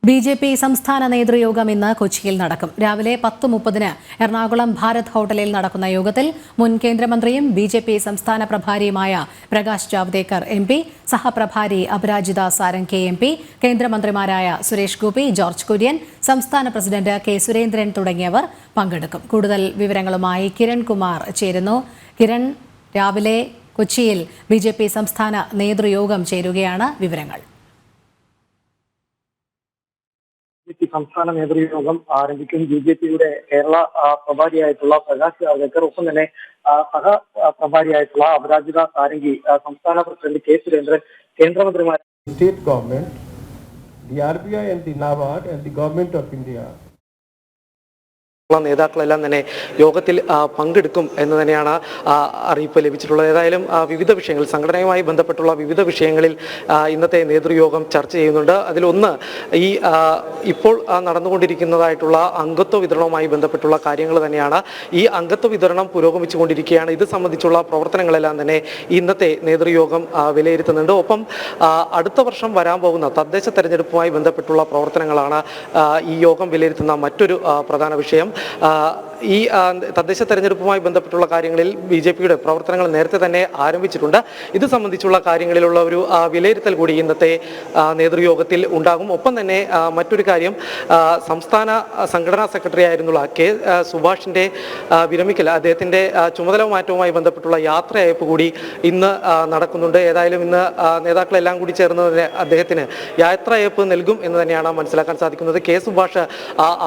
BJP. സംസ്ഥാന നേതൃയോഗം ഇന്ന് കൊച്ചിയിൽ നടക്കും. രാവിലെ 10:30 എറണാകുളം ഭാരത് ഹോട്ടലിൽ നടക്കുന്ന യോഗത്തിൽ മുൻ കേന്ദ്രമന്ത്രിയും ബി.ജെ.പി. സംസ്ഥാന പ്രഭാരിയുമായ പ്രകാശ് ജാവ്ദേക്കർ എം.പി, സഹപ്രഭാരി അപരാജിത സാരംഗി എം.പി, കേന്ദ്രമന്ത്രിമാരായ സുരേഷ് ഗോപി, ജോർജ് കുര്യൻ, സംസ്ഥാന പ്രസിഡന്റ് കെ. സുരേന്ദ്രൻ തുടങ്ങിയവർ പങ്കെടുക്കും. കൂടുതൽ വിവരങ്ങളുമായി കിരൺ കുമാർ ചേരുന്നു. കിരൺ, രാവിലെ കൊച്ചിയിൽ ബി.ജെ.പി. സംസ്ഥാന നേതൃയോഗം ചേരുകയാണ്. വിവരങ്ങൾ. സംസ്ഥാന നേതൃയോഗം ആരംഭിക്കും. ബി.ജെ.പിയുടെ കേരള പ്രഭാരിയായിട്ടുള്ള പ്രകാശ് ജാവ്ദേക്കർ, ഒപ്പം തന്നെ സഹ പ്രഭാരിയായിട്ടുള്ള അപരാജിത സാരംഗി, സംസ്ഥാന പ്രസിഡന്റ് കെ. സുരേന്ദ്രൻ, കേന്ദ്രമന്ത്രിമാർ, state government, the RBI and the NABARD and the government of India നേതാക്കളെല്ലാം തന്നെ യോഗത്തിൽ പങ്കെടുക്കും എന്ന് തന്നെയാണ് അറിയിപ്പ് ലഭിച്ചിട്ടുള്ളത്. ഏതായാലും വിവിധ വിഷയങ്ങൾ, സംഘടനയുമായി ബന്ധപ്പെട്ടുള്ള വിവിധ വിഷയങ്ങളിൽ ഇന്നത്തെ നേതൃയോഗം ചർച്ച ചെയ്യുന്നുണ്ട്. അതിലൊന്ന് ഈ ഇപ്പോൾ നടന്നുകൊണ്ടിരിക്കുന്നതായിട്ടുള്ള അംഗത്വ വിതരണവുമായി ബന്ധപ്പെട്ടുള്ള കാര്യങ്ങൾ തന്നെയാണ്. ഈ അംഗത്വ വിതരണം പുരോഗമിച്ചുകൊണ്ടിരിക്കുകയാണ്. ഇത് സംബന്ധിച്ചുള്ള പ്രവർത്തനങ്ങളെല്ലാം തന്നെ ഇന്നത്തെ നേതൃയോഗം വിലയിരുത്തുന്നുണ്ട്. ഒപ്പം അടുത്ത വർഷം വരാൻ പോകുന്ന തദ്ദേശ തെരഞ്ഞെടുപ്പുമായി ബന്ധപ്പെട്ടുള്ള പ്രവർത്തനങ്ങളാണ് ഈ യോഗം വിലയിരുത്തുന്ന മറ്റൊരു പ്രധാന വിഷയം. ഈ തദ്ദേശ തെരഞ്ഞെടുപ്പുമായി ബന്ധപ്പെട്ടുള്ള കാര്യങ്ങളിൽ ബി.ജെ.പിയുടെ പ്രവർത്തനങ്ങൾ നേരത്തെ തന്നെ ആരംഭിച്ചിട്ടുണ്ട്. ഇത് സംബന്ധിച്ചുള്ള കാര്യങ്ങളിലുള്ള ഒരു വിലയിരുത്തൽ കൂടി ഇന്നത്തെ നേതൃയോഗത്തിൽ ഉണ്ടാകും. ഒപ്പം തന്നെ മറ്റൊരു കാര്യം, സംസ്ഥാന സംഘടനാ സെക്രട്ടറി ആയിരുന്നുള്ള കെ. സുഭാഷിന്റെ വിരമിക്കൽ, അദ്ദേഹത്തിന്റെ ചുമതല മാറ്റവുമായി ബന്ധപ്പെട്ടുള്ള യാത്രയയപ്പ് കൂടി ഇന്ന് നടക്കുന്നുണ്ട്. ഏതായാലും ഇന്ന് നേതാക്കളെല്ലാം കൂടി ചേർന്ന് അദ്ദേഹത്തിന് യാത്രയയപ്പ് നൽകും എന്ന് തന്നെയാണ് മനസ്സിലാക്കാൻ സാധിക്കുന്നത്. കെ. സുഭാഷ്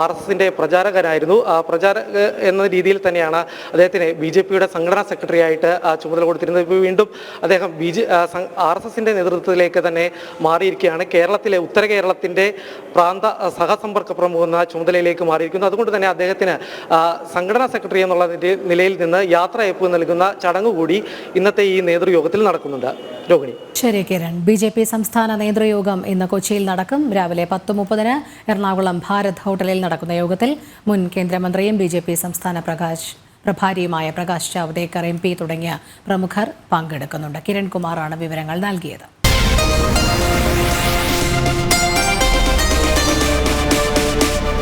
RSSന്റെ പ്രചാരകനായിരുന്നു. പ്രചാരക എന്ന രീതിയിൽ തന്നെയാണ് അദ്ദേഹത്തിന് ബി.ജെ.പിയുടെ സംഘടനാ സെക്രട്ടറി ആയിട്ട് ചുമതല കൊടുത്തിരുന്നത്. ഇപ്പോൾ വീണ്ടും അദ്ദേഹം RSSന്റെ നേതൃത്വത്തിലേക്ക് തന്നെ മാറിയിരിക്കുകയാണ്. കേരളത്തിലെ ഉത്തര കേരളത്തിന്റെ പ്രാന്ത സഹസമ്പർക്ക പ്രമുഖ എന്ന ചുമതലയിലേക്ക് മാറിയിരിക്കുന്നു. അതുകൊണ്ട് തന്നെ അദ്ദേഹത്തിന് സംഘടനാ സെക്രട്ടറി എന്നുള്ള നിലയിൽ നിന്ന് യാത്രയയപ്പ് നൽകുന്ന ചടങ്ങ് കൂടി ഇന്നത്തെ ഈ നേതൃയോഗത്തിൽ നടക്കുന്നുണ്ട്. രോഹിണി. ശരി കിരൺ. ബി.ജെ.പി. സംസ്ഥാന നേതൃയോഗം ഇന്ന് കൊച്ചിയിൽ നടക്കും. രാവിലെ 10:30 എറണാകുളം ഭാരത് ഹോട്ടലിൽ നടക്കുന്ന യോഗത്തിൽ മുൻ കേന്ദ്രമന്ത്രിയും ബി.ജെ.പി. സംസ്ഥാന പ്രഭാരിയുമായ പ്രകാശ് ജാവ്ദേക്കർ എം.പി തുടങ്ങിയ പ്രമുഖർ പങ്കെടുക്കുന്നുണ്ട്. കിരൺ കുമാറാണ് വിവരങ്ങൾ നൽകിയത്.